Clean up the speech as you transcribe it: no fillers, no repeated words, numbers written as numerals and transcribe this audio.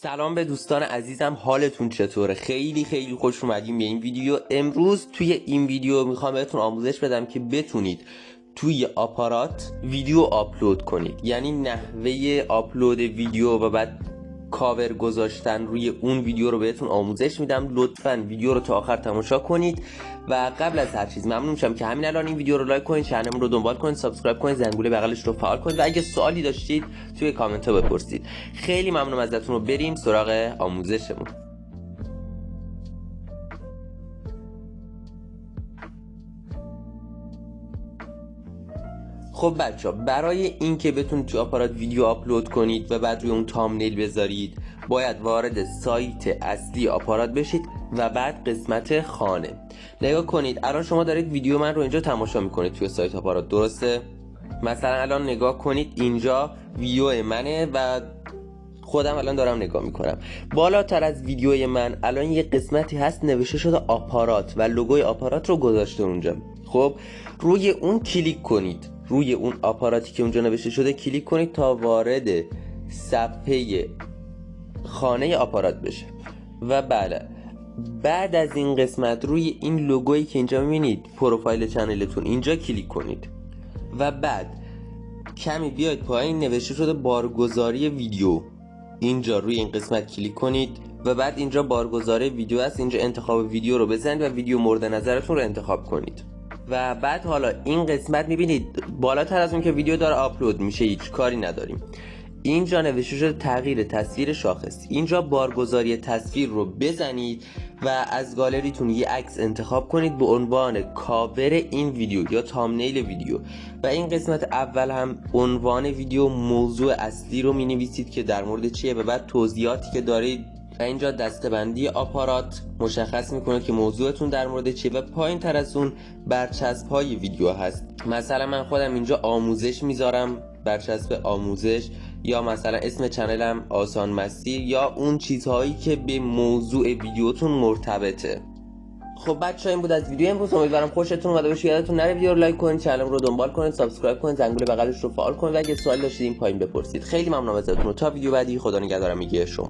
سلام به دوستان عزیزم، حالتون چطوره؟ خیلی خوش اومدیم به این ویدیو. امروز توی این ویدیو میخوام بهتون آموزش بدم که بتونید توی آپارات ویدیو آپلود کنید، یعنی نحوه آپلود ویدیو و بعد کاور گذاشتن روی اون ویدیو رو بهتون آموزش میدم. لطفاً ویدیو رو تا آخر تماشا کنید و قبل از هر چیز ممنون میشم که همین الان این ویدیو رو لایک کنید، چنلمون رو دنبال کنید، سابسکرایب کنید، زنگوله بغلش رو فعال کنید و اگه سوالی داشتید توی کامنت ها بپرسید. خیلی ممنونم ازتون. رو بریم سراغ آموزشمون. خب بچه ها، برای اینکه بتونید توی آپارات ویدیو آپلود کنید و بعد روی اون تامنیل بذارید باید وارد سایت اصلی آپارات بشید و بعد قسمت خانه. نگاه کنید، الان شما دارید ویدیو من رو اینجا تماشا میکنید توی سایت آپارات، درسته؟ مثلا الان نگاه کنید، اینجا ویدیو منه و خودم الان دارم نگاه میکنم. بالاتر از ویدیوی من الان یه قسمتی هست نوشته شده آپارات و لوگوی آپارات رو گذاشته اونجا. خب روی اون کلیک کنید، روی اون آپاراتی که اونجا نوشته شده کلیک کنید تا وارد صفحه خانه آپارات بشه و بعد از این قسمت روی این لوگویی که اینجا میبینید پروفایل چنلتون اینجا کلیک کنید و بعد کمی بیاید پایین نوشته شده بارگذاری ویدیو، اینجا روی این قسمت کلیک کنید و بعد اینجا بارگذاری ویدیو است، اینجا انتخاب ویدیو رو بزنید و ویدیو مورد نظرتون رو انتخاب کنید و بعد حالا این قسمت میبینید بالاتر از اون که ویدیو داره آپلود میشه هیچ کاری نداریم. اینجا نوشته شده تغییر تصویر شاخص، اینجا بارگذاری تصویر رو بزنید و از گالریتون یه عکس انتخاب کنید به عنوان کاور این ویدیو یا تامنیل ویدیو و این قسمت اول هم عنوان ویدیو، موضوع اصلی رو می نویسید که در مورد چیه و بعد توضیحاتی که دارید و اینجا دسته‌بندی آپارات مشخص میکنه که موضوعتون در مورد چیه و پایین تر از اون برچسب های ویدیو هست. مثلا من خودم اینجا آموزش میذارم، برچسب آموزش، یا مثلا اسم چنلم آسان مسیر، یا اون چیزهایی که به موضوع ویدیوتون مرتبطه. خب بچه‌ها این بود از ویدیو امروز، امیدوارم خوشتون اومده باشه. یادتون نره ویدیو رو لایک کنید، چنلم رو دنبال کنید، سابسکرایب کنید، زنگوله بغلش رو فعال کنید و اگه سوالی داشتید این پایین بپرسید. خیلی ممنونم ازتون. تا ویدیو بعدی، خدا نگهدارم میگه شما.